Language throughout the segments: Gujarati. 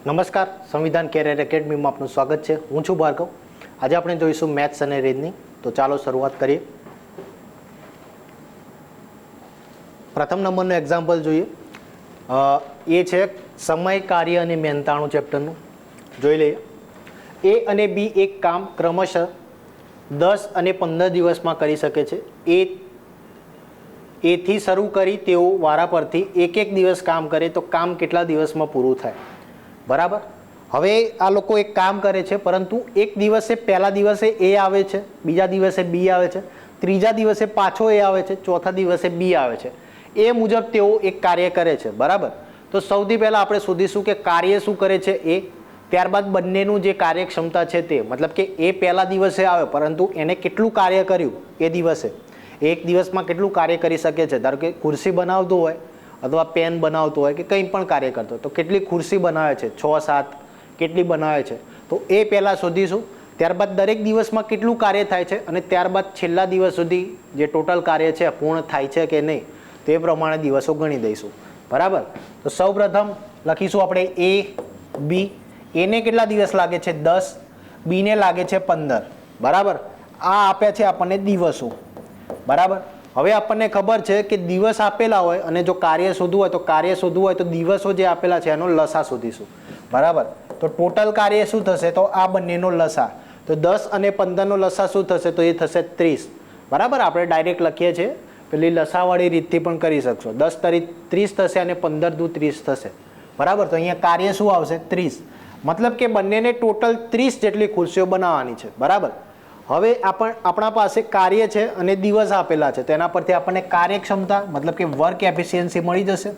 નમસ્કાર, સંવિધાન કેરિયર એકેડમીમાં આપનું સ્વાગત છે. હું છું ભાર્ગવ. આજે આપણે જોઈશું મેથ્સ અને રીઝનિંગ. તો ચાલો શરૂઆત કરીએ. પ્રથમ નંબરનું એક્ઝામ્પલ જોઈએ. એ છે સમય, કાર્ય અને મહેનતાણું ચેપ્ટરનું. જોઈ લઈએ. એ અને બી એક કામ ક્રમશઃ 10 અને 15 દિવસમાં કરી શકે છે. એથી શરૂ કરી તેઓ વારા પરથી એક દિવસ કામ કરે તો કામ કેટલા દિવસમાં પૂરું થાય? બરાબર. હવે આ લોકો એક કામ કરે છે, પરંતુ એક દિવસે પહેલા દિવસે એ આવે છે, બીજા દિવસે બી આવે છે, ત્રીજા દિવસે પાછો એ આવે છે, ચોથા દિવસે બી આવે છે. એ મુજબ તેઓ એક કાર્ય કરે છે. બરાબર. તો સૌથી પહેલાં આપણે શોધીશું કે કાર્ય શું કરે છે એ, ત્યારબાદ બંનેનું જે કાર્યક્ષમતા છે તે, મતલબ કે એ પહેલા દિવસે આવે પરંતુ એને કેટલું કાર્ય કર્યું એ દિવસે, એક દિવસમાં કેટલું કાર્ય કરી શકે છે. ધારો કે ખુરશી બનાવતું હોય અથવા પેન બનાવતું હોય કે કંઈ પણ કાર્ય કરતો હોય તો કેટલી ખુરશી બનાવે છે, 6-7 કેટલી બનાવે છે, તો એ પહેલાં શોધીશું. ત્યારબાદ દરેક દિવસમાં કેટલું કાર્ય થાય છે અને ત્યારબાદ છેલ્લા દિવસ સુધી જે ટોટલ કાર્ય છે પૂર્ણ થાય છે કે નહીં તે પ્રમાણે દિવસો ગણી દઈશું. બરાબર. તો સૌપ્રથમ લખીશું આપણે એ બી. એને કેટલા દિવસ લાગે છે? 10. બીને લાગે છે 15. બરાબર. આ આપ્યા છે આપણને દિવસો. બરાબર. હવે આપણને ખબર છે કે દિવસ આપેલા હોય અને જો કાર્ય શોધવું હોય તો કાર્ય શોધવું હોય તો દિવસો જે આપેલા છે એનો લસા શોધીશું. બરાબર. તો ટોટલ કાર્ય શું થશે? તો આ બંનેનો લસા. તો 10 અને 15નો લસા શું થશે? તો એ થશે 30. બરાબર. આપણે ડાયરેક્ટ લખીએ છીએ, પેલી લસાવાળી રીતથી પણ કરી શકશો. 10 તરી 30 થશે અને 15 દુ 30 થશે. બરાબર. તો અહીંયા કાર્ય શું આવશે? 30. મતલબ કે બંનેને ટોટલ 30 જેટલી ખુરશીઓ બનાવવાની છે. બરાબર. હવે આપણા પાસે કાર્ય છે અને દિવસ આપેલા છે, તેના પરથી આપણને કાર્યક્ષમતા મતલબ કે વર્ક એફિશિયન્સી મળી જશે.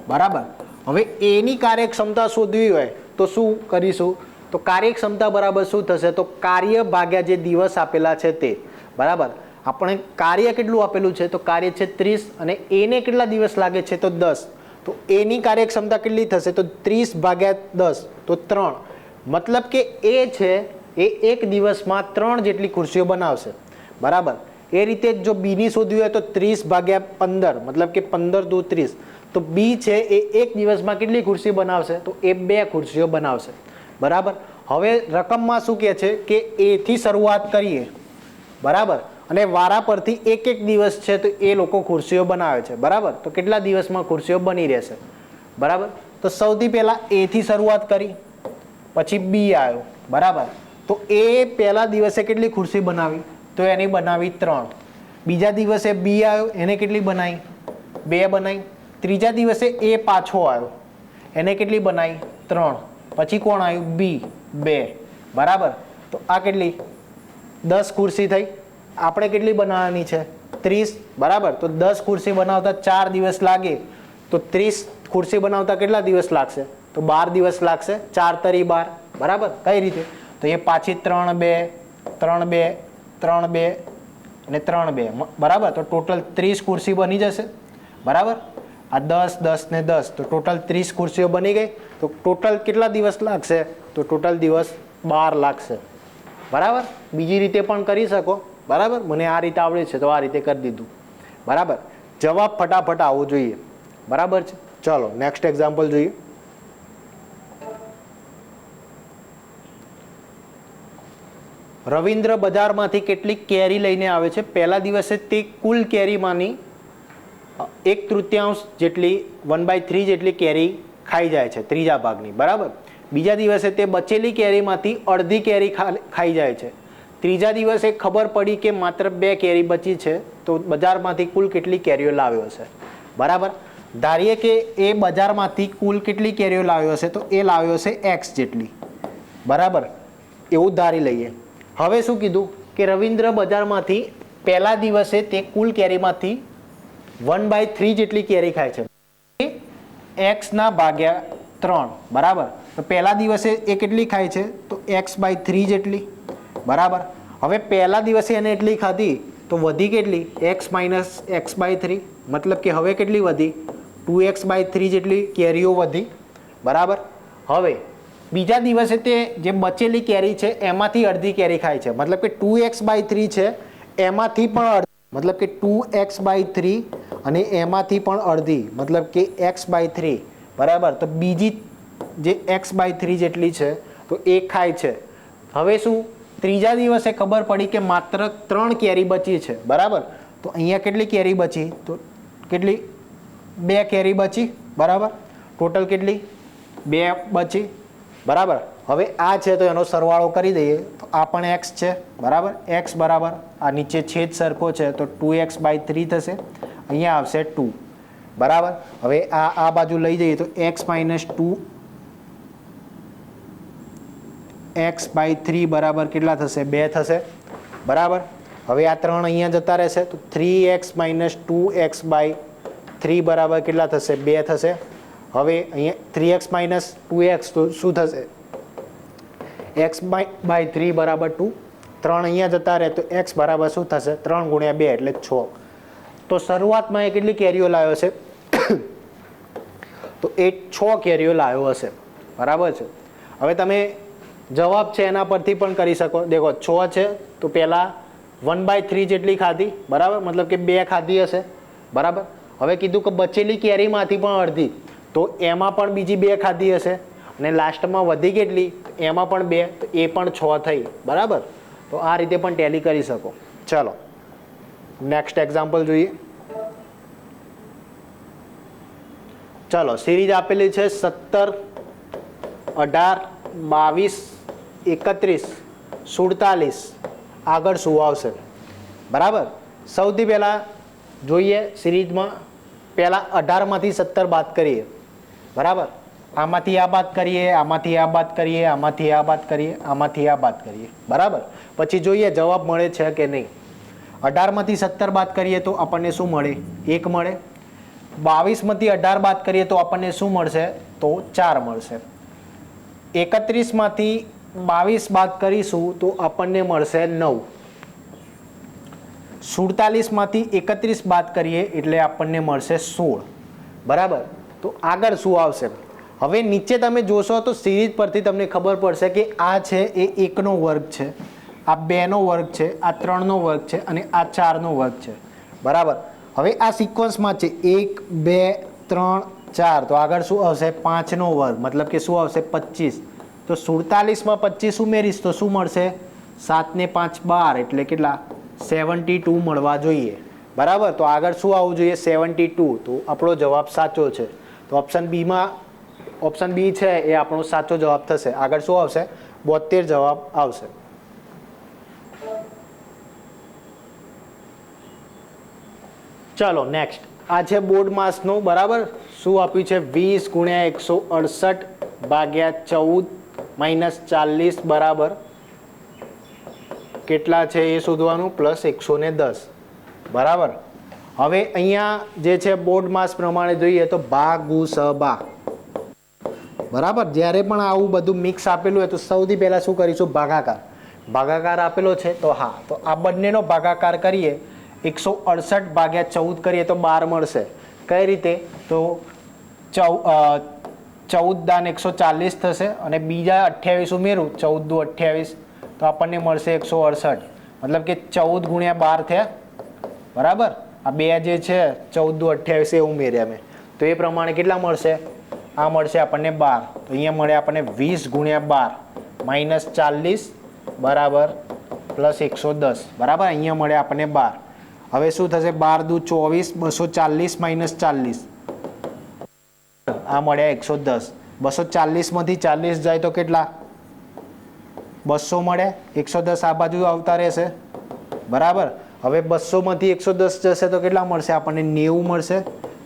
બરાબર. હવે એની કાર્યક્ષમતા શોધવી હોય તો શું કરીશું? તો કાર્યક્ષમતા બરાબર શું થશે? તો કાર્ય ભાગ્યા જે દિવસ આપેલા છે તે. બરાબર. આપણે કાર્ય કેટલું આપેલું છે? તો કાર્ય છે 30 અને એને કેટલા દિવસ લાગે છે? તો 10. તો એની કાર્યક્ષમતા કેટલી થશે? તો 30 ભાગ્યા 10 તો 3. મતલબ કે એ છે એ એક દિવસમાં 3 જેટલી ખુરશીઓ બનાવશે. બરાબર. એ રીતે જો બીની શોધવી હોય તો 30 ભાગ્યા 15 મતલબ કે 15 દુ 30. તો બી છે એ એક દિવસમાં કેટલી ખુરશી બનાવશે? તો એ 2 ખુરશીઓ બનાવશે. બરાબર. હવે રકમમાં શું કહે છે કે એથી શરૂઆત કરીએ. બરાબર. અને વારા પરથી એક દિવસ છે તો એ લોકો ખુરશીઓ બનાવે છે. બરાબર. તો કેટલા દિવસમાં ખુરશીઓ બની રહેશે? બરાબર. તો સૌથી પહેલા એથી શરૂઆત કરી, પછી બી આવ્યો. બરાબર. તો એ પહેલા દિવસે કેટલી ખુરશી બનાવી? તો એની બનાવી 3. બીજા દિવસે બી આવ્યો, એને કેટલી બનાવી? 2 બનાવી. ત્રીજા દિવસે એ પાછો આવ્યો, એને કેટલી બનાવી? 3. પછી કોણ આવ્યું? બી, 2. બરાબર. તો આ કેટલી? 10 ખુરશી થઈ. આપણે કેટલી બનાવવાની છે? 30. બરાબર. તો 10 ખુરશી બનાવતા 4 દિવસ લાગે તો 30 ખુરશી બનાવતા કેટલા દિવસ લાગશે? તો 12 દિવસ લાગશે. 4 તરી 12. બરાબર. કઈ રીતે? તો એ પાછી 3 2 3 2 3 2 અને 3 2. બરાબર. તો ટોટલ 30 ખુરશી બની જશે. બરાબર. આ 10 10 ને 10 તો ટોટલ 30 ખુરશીઓ બની ગઈ. તો ટોટલ કેટલા દિવસ લાગશે? તો ટોટલ દિવસ 12 લાગશે. બરાબર. બીજી રીતે પણ કરી શકો. બરાબર. મને આ રીતે આવડે છે તો આ રીતે કરી દીધું. બરાબર. જવાબ ફટાફટ આવવો જોઈએ. બરાબર છે. ચલો નેક્સ્ટ એક્ઝામ્પલ જોઈએ. રવિન્દ્ર બજારમાંથી કેટલીક કેરી લઈને આવે છે. પહેલા દિવસે તે કુલ કેરીમાંની 1/3 જેટલી 1/3 જેટલી કેરી ખાઈ જાય છે, ત્રીજા ભાગની. બરાબર. બીજા દિવસે તે બચેલી કેરીમાંથી અડધી કેરી ખાઈ જાય છે. ત્રીજા દિવસે ખબર પડી કે માત્ર 2 કેરી બચી છે, તો બજારમાંથી કુલ કેટલી કેરીઓ લાવ્યો હશે? બરાબર. ધારીએ કે એ બજારમાંથી કુલ કેટલી કેરીઓ લાવ્યો હશે? તો એ લાવ્યો હશે x જેટલી. બરાબર. એવું ધારી લઈએ. હવે શું કીધું કે રવિન્દ્ર બજારમાંથી પહેલા દિવસે તે કુલ કેરીમાંથી 1/3 જેટલી કેરી ખાય છે, x ના ભાગ્યા 3. બરાબર. તો પહેલા દિવસે એ કેટલી ખાય છે? તો x/3 જેટલી. બરાબર. હવે પહેલા દિવસે એને એટલી ખાધી તો વધી કેટલી? x - x/3. મતલબ કે હવે કેટલી વધી? 2x/3 જેટલી કેરીઓ વધી. બરાબર. હવે બીજા દિવસે તે જે બચેલી કેરી છે એમાંથી અડધી કેરી ખાય છે. મતલબ કે 2x/3 છે એમાંથી પણ મતલબ કે 2x/3 અને એમાંથી પણ અડધી મતલબ કે x/3. બરાબર, તો બીજી જે x/3 જેટલી છે તો એ ખાય છે. હવે શું ત્રીજા દિવસે ખબર પડી કે માત્ર 3 કેરી બચી છે. બરાબર, તો અહીંયા કેટલી કેરી બચી? તો કેટલી? 2 કેરી બચી. બરાબર, ટોટલ કેટલી? 2 બચી. બરાબર, હવે આ છે તો એનો સરવાળો કરી દઈએ તો આ પણ x છે. બરાબર, x બરાબર આ નીચે છેદ સરખો છે તો 2x/3 થશે. અહીંયા આવશે 2. બરાબર, હવે આ બાજુ લઈ જઈએ તો x - 2 x/3 બરાબર કેટલા થશે? 2 થશે. બરાબર, હવે આ 3 અહીંયા જતા રહેશે તો 3x - 2x/3 બરાબર કેટલા થશે? 2 થશે. હવે અહીંયા 3x - 2x તો શું થશે? x/3 બરાબર 2. 3 અહીંયા જતા રહે તો x બરાબર શું થશે? 3 × 2 એટલે 6. તો શરૂઆતમાં એ કેટલી કેરીઓ લાવ્યો છે? તો એ 6 કેરીઓ લાવ્યો હશે. બરાબર છે. હવે તમે જવાબ છે એના પરથી પણ કરી શકો. દેખો 6 છે તો પહેલાં 1/3 જેટલી ખાધી. બરાબર, મતલબ કે 2 ખાધી હશે. બરાબર, હવે કીધું કે બચેલી કેરીમાંથી પણ અડધી, તો એમાં પણ બીજી 2 ખાધી હશે. અને લાસ્ટમાં વધી કેટલી? એમાં પણ 2, તો એ પણ 6 થઈ. બરાબર, તો આ રીતે પણ ટેલી કરી શકો. ચલો નેક્સ્ટ એક્ઝામ્પલ જોઈએ. ચલો સિરીઝ આપેલી છે 17, 18, 22, 31, 47. આગળ શું આવશે? બરાબર, સૌથી પહેલાં જોઈએ સિરીઝમાં પહેલાં 18માંથી 17 બાદ કરીએ. બરાબર, આમાંથી આ બાદ કરીએ, આમાંથી આ બાદ કરીએ, આમાંથી આ બાદ કરીએ, આમાંથી આ બાદ કરીએ. બરાબર, પછી જોઈએ જવાબ મળે છે કે નહીં. 18માંથી 17 બાદ કરીએ તો આપણને શું મળે? 1 મળે. 22માંથી 18 બાદ કરીએ તો આપણને શું મળશે? તો 4 મળશે. 31માંથી 22 બાદ કરીશું તો આપણને મળશે 9. 47માંથી 31 બાદ કરીએ એટલે આપણને મળશે 16. બરાબર, તો આગળ શું આવશે? હવે નીચે તમે જોશો તો સિરીઝ પરથી તમને ખબર પડશે કે આ છે એ 1નો વર્ગ છે, આ 2નો વર્ગ છે, આ 3નો વર્ગ છે અને આ 4નો વર્ગ છે. બરાબર, હવે આ સિક્વન્સમાં છે 1, 2, 3, 4, તો આગળ શું આવશે? 5નો વર્ગ, મતલબ કે શું આવશે? 25. તો 47માં 25 ઉમેરીશ તો શું મળશે? 7 ને 5 12 એટલે કેટલા? 72 મળવા જોઈએ. બરાબર, તો આગળ શું આવવું જોઈએ? 72. તો આપણો જવાબ સાચો છે. તો ઓપ્શન બી છે એ આપણો સાચો જવાબ થશે. આગળ શું આવશે? 72 જવાબ આવશે. ચલો નેક્સ્ટ, આ છે બોર્ડ માસનું. બરાબર, શું આપ્યું છે? 20 × 168 ભાગ્યા 14 - 40 બરાબર કેટલા છે એ શોધવાનું, પ્લસ 110. બરાબર, હવે અહીંયા જે છે બોર્ડ માસ પ્રમાણે જોઈએ તો ભાગુસબા. બરાબર, જ્યારે પણ આવું બધું મિક્સ આપેલું હોય તો સૌથી પહેલાં શું કરીશું? ભાગાકાર. ભાગાકાર આપેલો છે તો હા, તો આ બંનેનો ભાગાકાર કરીએ. 168 ભાગ્યા 14 કરીએ તો 12 મળશે. કઈ રીતે? તો 14 દાન 140 થશે અને બીજા 28 ઉમેરું, 14 દુ 28, તો આપણને મળશે 168. મતલબ કે 14 × 12 થયા. બરાબર, આ બે જે છે 14 દુ 28 એ ઉમેર્યા મેં, તો એ પ્રમાણે કેટલા મળશે? આ મળશે આપણને 12. તો અહીંયા મળે આપણને 20 × 12 - 40 બરાબર પ્લસ 110. બરાબર, અહીંયા મળે આપણને 12. હવે શું થશે? 12 દુ 24, 240 - 40, આ મળ્યા 110. 240માંથી 40 જાય તો કેટલા? 200 મળે. 110 આ બાજુ આવતા રહેશે. બરાબર, હવે 200માંથી 110 જશે તો કેટલા મળશે આપણને? 90 મળશે.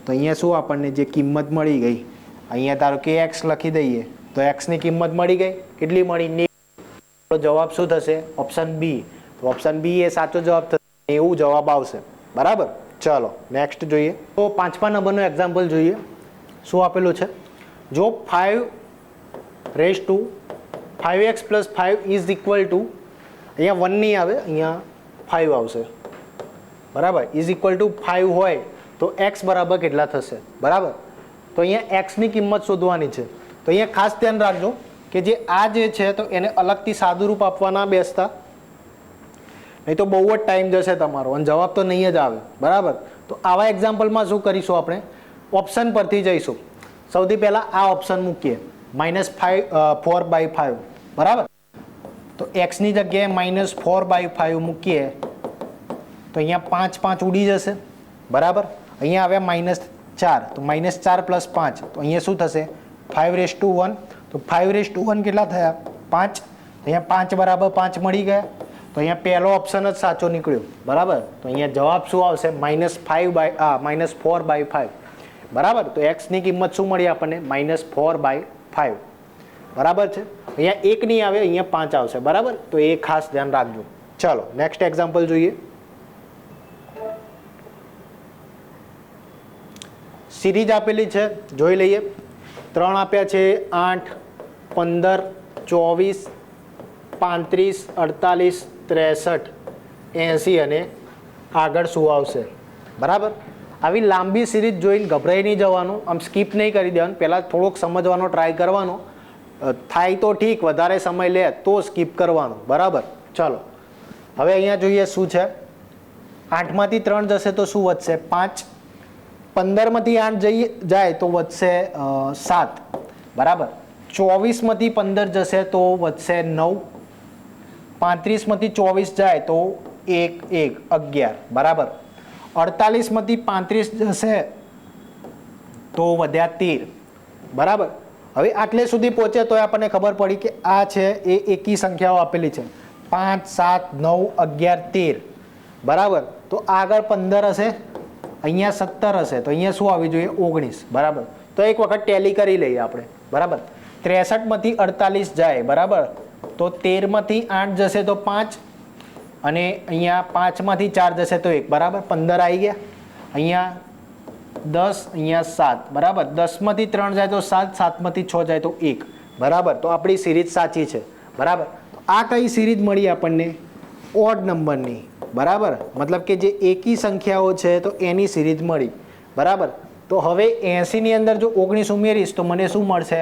તો અહીંયા શું આપણને જે કિંમત મળી ગઈ, અહીંયા ધારો કે x લખી દઈએ તો x ની કિંમત મળી ગઈ. કેટલી મળી? 90. તો જવાબ શું થશે? Option B. તો ઓપ્શન બી એ સાચો જવાબ થશે. 90 જવાબ આવશે. બરાબર, ચલો નેક્સ્ટ જોઈએ. તો 5મા નંબરનો એક્ઝામ્પલ જોઈએ. શું આપેલું છે? જો 5x + 5 ઇઝ ઇક્વલ ટુ, અહીંયા 1 નહીં આવે, અહીંયા 5 આવશે. બરાબર, ઇઝ ઇક્વલ ટુ 5 હોય તો x બરાબર કેટલા થશે? બરાબર, તો અહીંયા x ની કિંમત શોધવાની છે. તો અહીંયા ખાસ ધ્યાન રાખજો કે જે આ જે છે તો એને અલગથી સાદુરૂપ આપવા ના બેસતા, નહીં તો બહુ જ ટાઈમ જશે તમારો અને જવાબ તો નહીં જ આવે. બરાબર, તો આવા એક્ઝામ્પલમાં શું કરીશું? આપણે ઓપ્શન પરથી જઈશું. સૌથી પહેલાં આ ઓપ્શન મૂકીએ -4/5 બરાબર. તો એક્સની જગ્યાએ -4/5 મૂકીએ તો અહીંયા 5 5 ઉડી જશે બરાબર. અહીંયા આવ્યા -4 તો -4 + 5 તો અહીંયા શું થશે 5/1. તો 5/1 કેટલા થયા 5. અહીંયા 5 બરાબર 5 મળી ગયા. તો અહીંયા પહેલો ઓપ્શન જ સાચો નીકળ્યો બરાબર. તો અહીંયા જવાબ શું આવશે -4/5 બરાબર. તો એક્સની કિંમત શું મળી આપણને -4/5 બરાબર છે. અહીંયા 1 નહીં આવે, અહીંયા 5 આવશે બરાબર. તો એ ખાસ ધ્યાન રાખજો. ચાલો નેક્સ્ટ એક્ઝામ્પલ જોઈએ. સિરીઝ આપેલી છે, જોઈ લઈએ. 3 આપ્યા છે 8 15 24 35 48 63 80 અને આગળ શું આવશે બરાબર. આવી લાંબી સિરીઝ જોઈને ગભરાઈ નહીં જવાનું, આમ સ્કીપ નહીં કરી દેવાનું. પહેલાં થોડોક સમજવાનો ટ્રાય કરવાનો, થાય તો ઠીક, વધારે સમય લે તો સ્કીપ કરવાનું બરાબર. ચાલો હવે અહીંયા જોઈએ શું છે. 8માંથી 3 જશે તો શું વધશે 5. 15માંથી 8 જાય તો વધશે 7 બરાબર. 24માંથી 15 જશે તો વધશે 9. 35માંથી 24 જાય તો 11 બરાબર. 48માંથી 35 જશે તો વધ્યા 13 બરાબર. હવે આટલે સુધી પહોંચે તો આપણને ખબર પડી કે આ છે એ એકી સંખ્યાઓ આપેલી છે 5 7 9 11 13 બરાબર. તો આગળ 15 હશે, અહીંયા 17 હશે, તો અહીંયા શું આવી જોઈએ 19 બરાબર. તો એક વખત ટેલી કરી લઈએ આપણે બરાબર. 63માંથી 48 જાય બરાબર. તો 13માંથી 8 જશે તો 5 અને અહીંયા 5માંથી 4 જશે તો 1 બરાબર. 15 આવી ગયા. અહીંયા 10, અહીંયા 7 બરાબર. 10માંથી 3 જાય તો 7, 7માંથી 6 જાય તો 1 બરાબર. તો આપણી સિરીઝ સાચી છે બરાબર. તો આ કઈ સિરીઝ મળી આપણને ઓડ નંબરની બરાબર. મતલબ કે જે એકી સંખ્યાઓ છે તો એની સિરીઝ મળી બરાબર. તો હવે 80ની અંદર જો 19 ઉમેરીશ તો મને શું મળશે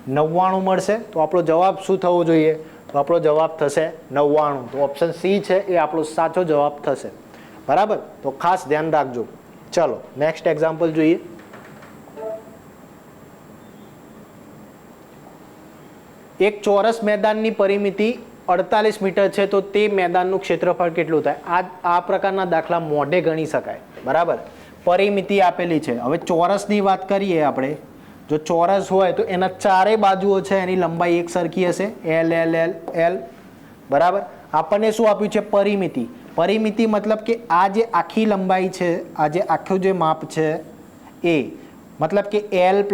99 મળશે. તો આપણો જવાબ શું થવો જોઈએ? તો આપણો જવાબ થશે 99. તો ઓપ્શન સી છે એ આપણો સાચો જવાબ થશે બરાબર. તો ખાસ ધ્યાન રાખજો. ચલો નેક્સ્ટ એક્ઝામ્પલ જોઈએ. એક ચોરસ મેદાનની પરિમિતિ 48 મીટર છે તો તે મેદાનનું ક્ષેત્રફળ કેટલું થાય? આ પ્રકારના દાખલા મોઢે ગણી શકાય બરાબર. પરિમિતિ આપેલી છે. હવે ચોરસની વાત કરીએ આપણે. જો ચોરસ હોય તો એના ચારે બાજુઓ છે એની લંબાઈ એક સરખી હશે, L L L L બરાબર. આપણને શું આપ્યું છે પરિમિતિ. પરિમિતિ મતલબ કે આ જે આખી લંબાઈ છે, આ જે આખું જે માપ છે એ મતલબ કે L +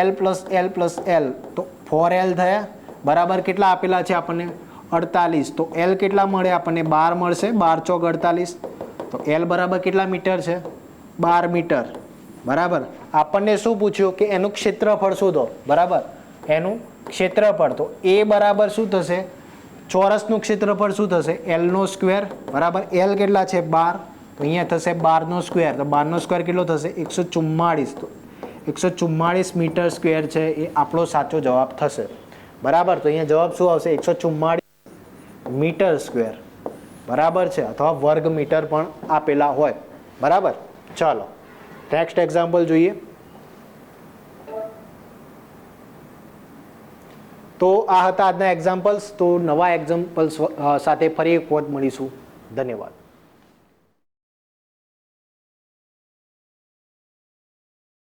L + L + L તો 4L થયા બરાબર. કેટલા આપેલા છે આપણને 48. તો L કેટલા મળે આપણને 12 મળશે. 12 ચોક 48. તો L બરાબર કેટલા મીટર છે 12 મીટર બરાબર. આપણને શું પૂછ્યું કે એનું ક્ષેત્રફળ શોધો બરાબર. એનું ક્ષેત્રફળ તો એ બરાબર શું થશે ચોરસનું ક્ષેત્રફળ શું થશે L² બરાબર. L કેટલા છે 12. તો અહીંયા થશે 12² તો 12² કેટલો થશે 144. તો 144 મીટર સ્ક્વેર છે એ આપણો સાચો જવાબ થશે બરાબર. તો અહીંયા જવાબ શું આવશે 144 મીટર સ્ક્વેર બરાબર છે, અથવા વર્ગ મીટર પણ આપેલા હોય બરાબર. ચાલો નેક્સ્ટ એક્ઝામ્પલ જોઈએ. તો આ હતા આજના એક્ઝામ્પલ્સ. તો નવા એક્ઝામ્પલ્સ સાથે ફરી એક વખત મળીશું. ધન્યવાદ.